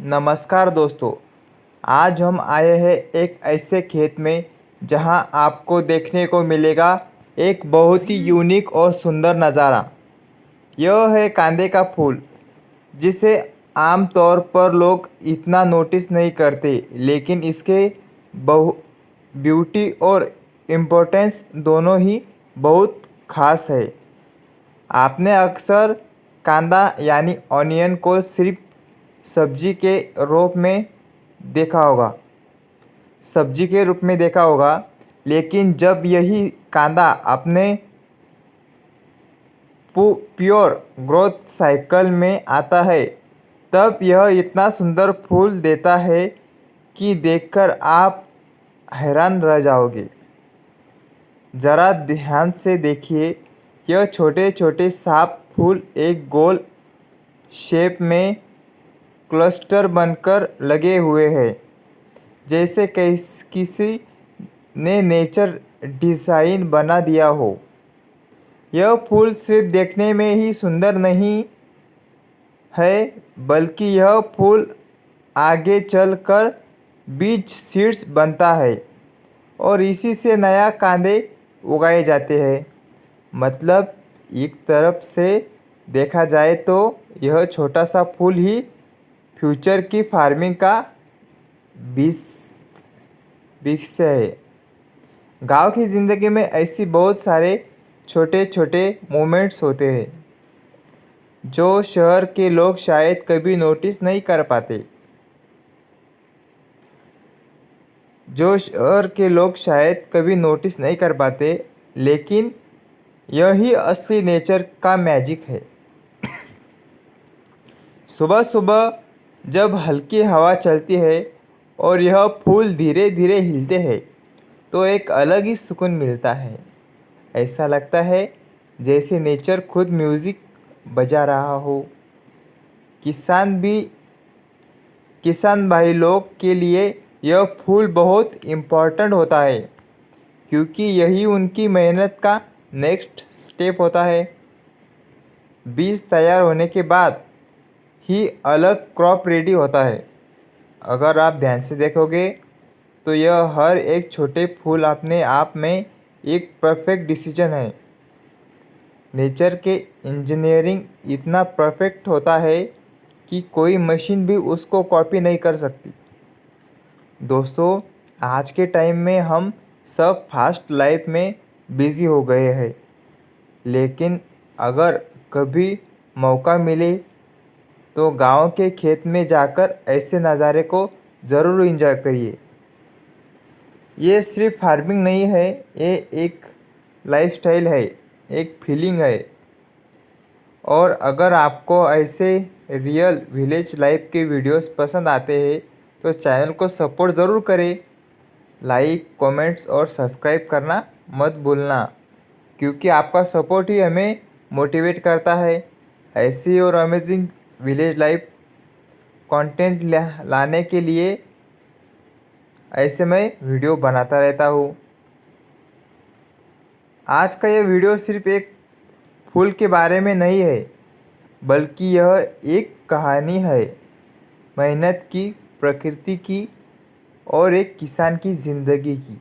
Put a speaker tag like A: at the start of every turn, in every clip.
A: नमस्कार दोस्तों। आज हम आए हैं एक ऐसे खेत में जहां आपको देखने को मिलेगा एक बहुत ही यूनिक और सुंदर नज़ारा। यह है कांदे का फूल, जिसे आम तौर पर लोग इतना नोटिस नहीं करते, लेकिन इसके बहु ब्यूटी और इम्पोर्टेंस दोनों ही बहुत खास है। आपने अक्सर कांदा यानी ऑनियन को सिर्फ सब्जी के रूप में देखा होगा सब्जी के रूप में देखा होगा, लेकिन जब यही कांदा अपने प्योर ग्रोथ साइकिल में आता है, तब यह इतना सुंदर फूल देता है कि देखकर आप हैरान रह जाओगे। ज़रा ध्यान से देखिए, यह छोटे छोटे साफ फूल एक गोल शेप में क्लस्टर बनकर लगे हुए हैं, जैसे किसी ने नेचर डिज़ाइन बना दिया हो। यह फूल सिर्फ देखने में ही सुंदर नहीं है, बल्कि यह फूल आगे चलकर बीज सीड्स बनता है और इसी से नया कांदे उगाए जाते हैं। मतलब एक तरफ से देखा जाए तो यह छोटा सा फूल ही फ्यूचर की फार्मिंग का बीज वृक्ष है। गांव की ज़िंदगी में ऐसी बहुत सारे छोटे छोटे मोमेंट्स होते हैं जो शहर के लोग शायद कभी नोटिस नहीं कर पाते। लेकिन यही असली नेचर का मैजिक है। सुबह सुबह जब हल्की हवा चलती है और यह फूल धीरे धीरे हिलते हैं, तो एक अलग ही सुकून मिलता है। ऐसा लगता है जैसे नेचर खुद म्यूज़िक बजा रहा हो। किसान भाई लोग के लिए यह फूल बहुत इम्पोर्टेंट होता है, क्योंकि यही उनकी मेहनत का नेक्स्ट स्टेप होता है। बीज तैयार होने के बाद ही अलग क्रॉप रेडी होता है। अगर आप ध्यान से देखोगे तो यह हर एक छोटे फूल अपने आप में एक परफेक्ट डिसीजन है। नेचर के इंजीनियरिंग इतना परफेक्ट होता है कि कोई मशीन भी उसको कॉपी नहीं कर सकती। दोस्तों, आज के टाइम में हम सब फास्ट लाइफ में बिज़ी हो गए हैं, लेकिन अगर कभी मौका मिले तो गांव के खेत में जाकर ऐसे नज़ारे को ज़रूर एंजॉय करिए। ये सिर्फ फार्मिंग नहीं है, ये एक लाइफस्टाइल है, एक फीलिंग है। और अगर आपको ऐसे रियल विलेज लाइफ के वीडियोस पसंद आते हैं तो चैनल को सपोर्ट ज़रूर करें। लाइक, कमेंट्स और सब्सक्राइब करना मत भूलना, क्योंकि आपका सपोर्ट ही हमें मोटिवेट करता है ऐसी और अमेजिंग विलेज लाइफ कंटेंट लाने के लिए। ऐसे मैं वीडियो बनाता रहता हूँ। आज का ये वीडियो सिर्फ एक फूल के बारे में नहीं है, बल्कि यह एक कहानी है मेहनत की, प्रकृति की और एक किसान की ज़िंदगी की।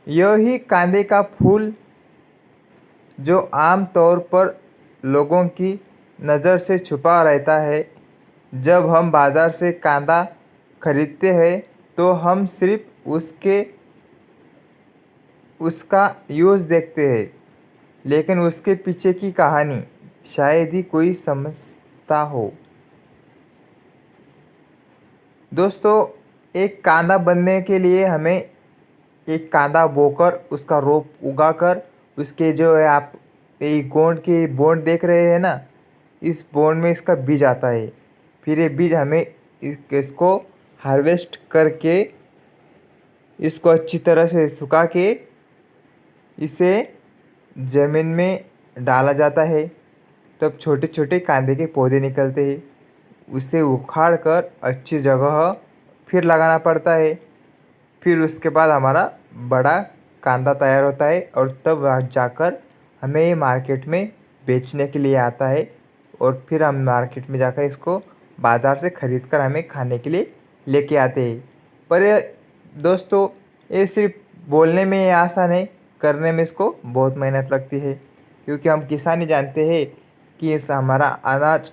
A: यही कांदे का फूल जो आम तौर पर लोगों की नज़र से छुपा रहता है। जब हम बाज़ार से कांदा खरीदते हैं तो हम सिर्फ उसका यूज़ देखते हैं, लेकिन उसके पीछे की कहानी शायद ही कोई समझता हो। दोस्तों, एक कांदा बनने के लिए हमें एक कांदा बोकर, उसका रोप उगाकर, उसके जो है आप ये गोंद के बोंड देख रहे हैं ना, इस बोंड में इसका बीज आता है। फिर ये बीज हमें इसको हार्वेस्ट करके इसको अच्छी तरह से सुखा के इसे ज़मीन में डाला जाता है। तब छोटे छोटे कांदे के पौधे निकलते हैं। उसे उखाड़ कर अच्छी जगह फिर लगाना पड़ता है। फिर उसके बाद हमारा बड़ा कांदा तैयार होता है और तब जाकर हमें ये मार्केट में बेचने के लिए आता है। और फिर हम मार्केट में जाकर इसको बाज़ार से खरीद कर हमें खाने के लिए लेके आते हैं। पर दोस्तों, ये सिर्फ बोलने में ये आसान है, करने में इसको बहुत मेहनत लगती है। क्योंकि हम किसान ही जानते हैं कि इस हमारा अनाज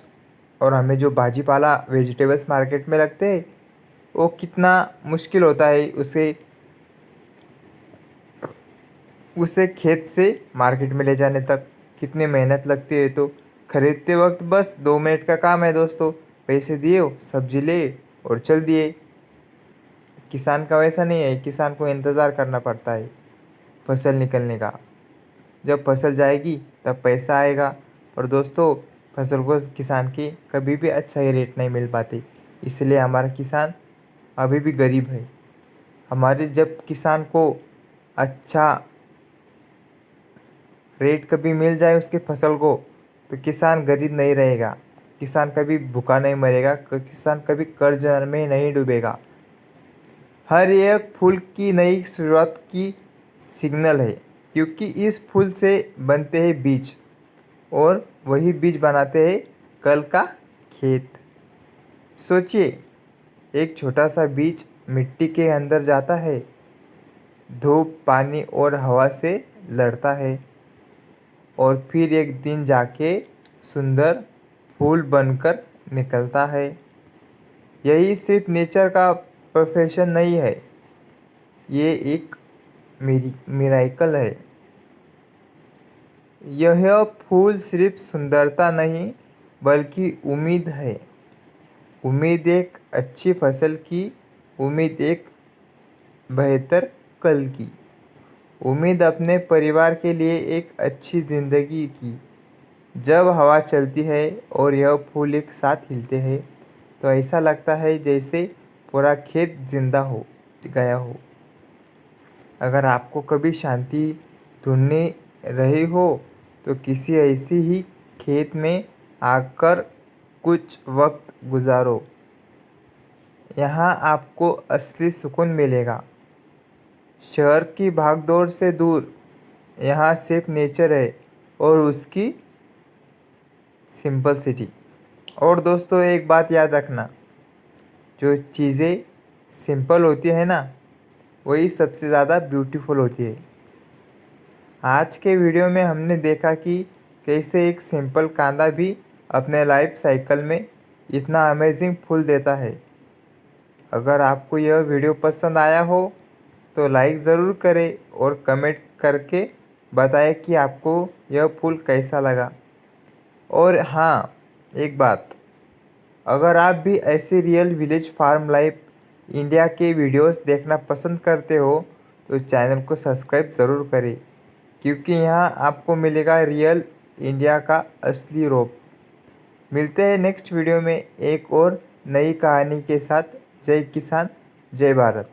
A: और हमें जो भाजी पाला वेजिटेबल्स मार्केट में लगते हैं वो कितना मुश्किल होता है उसे खेत से मार्केट में ले जाने तक कितनी मेहनत लगती है। तो खरीदते वक्त बस 2 मिनट का काम है दोस्तों, पैसे दिए, सब्जी ले और चल दिए। किसान का वैसा नहीं है, किसान को इंतज़ार करना पड़ता है फसल निकलने का। जब फसल जाएगी तब पैसा आएगा। और दोस्तों, फसल को किसान की कभी भी अच्छा ही रेट नहीं मिल पाती, इसलिए हमारा किसान अभी भी गरीब है। हमारे जब किसान को अच्छा रेट कभी मिल जाए उसके फसल को, तो किसान गरीब नहीं रहेगा, किसान कभी भूखा नहीं मरेगा, किसान कभी कर्ज में नहीं डूबेगा। हर एक फूल की नई शुरुआत की सिग्नल है, क्योंकि इस फूल से बनते हैं बीज और वही बीज बनाते हैं कल का खेत। सोचिए, एक छोटा सा बीज मिट्टी के अंदर जाता है, धूप, पानी और हवा से लड़ता है और फिर एक दिन जाके सुंदर फूल बनकर निकलता है। यही सिर्फ नेचर का प्रोफेशन नहीं है, ये एक मिराइकल है। यह फूल सिर्फ सुंदरता नहीं बल्कि उम्मीद है। उम्मीद एक अच्छी फसल की, उम्मीद एक बेहतर कल की, उम्मीद अपने परिवार के लिए एक अच्छी ज़िंदगी की। जब हवा चलती है और यह फूल एक साथ हिलते हैं तो ऐसा लगता है जैसे पूरा खेत जिंदा हो गया हो। अगर आपको कभी शांति ढूंढनी रही हो तो किसी ऐसी ही खेत में आकर कुछ वक्त गुजारो। यहाँ आपको असली सुकून मिलेगा। शहर की भागदौड़ से दूर यहाँ सिर्फ नेचर है और उसकी सिंपलिसिटी। और दोस्तों, एक बात याद रखना, जो चीज़ें सिंपल होती है ना, वही सबसे ज़्यादा ब्यूटीफुल होती है। आज के वीडियो में हमने देखा कि कैसे एक सिंपल कांदा भी अपने लाइफ साइकिल में इतना अमेजिंग फूल देता है। अगर आपको यह वीडियो पसंद आया हो तो लाइक ज़रूर करें और कमेंट करके बताएं कि आपको यह फूल कैसा लगा। और हाँ, एक बात, अगर आप भी ऐसे real village farm life India के वीडियोस देखना पसंद करते हो तो चैनल को सब्सक्राइब ज़रूर करें, क्योंकि यहाँ आपको मिलेगा रियल इंडिया का असली रूप। मिलते हैं नेक्स्ट वीडियो में एक और नई कहानी के साथ। जय किसान, जय भारत।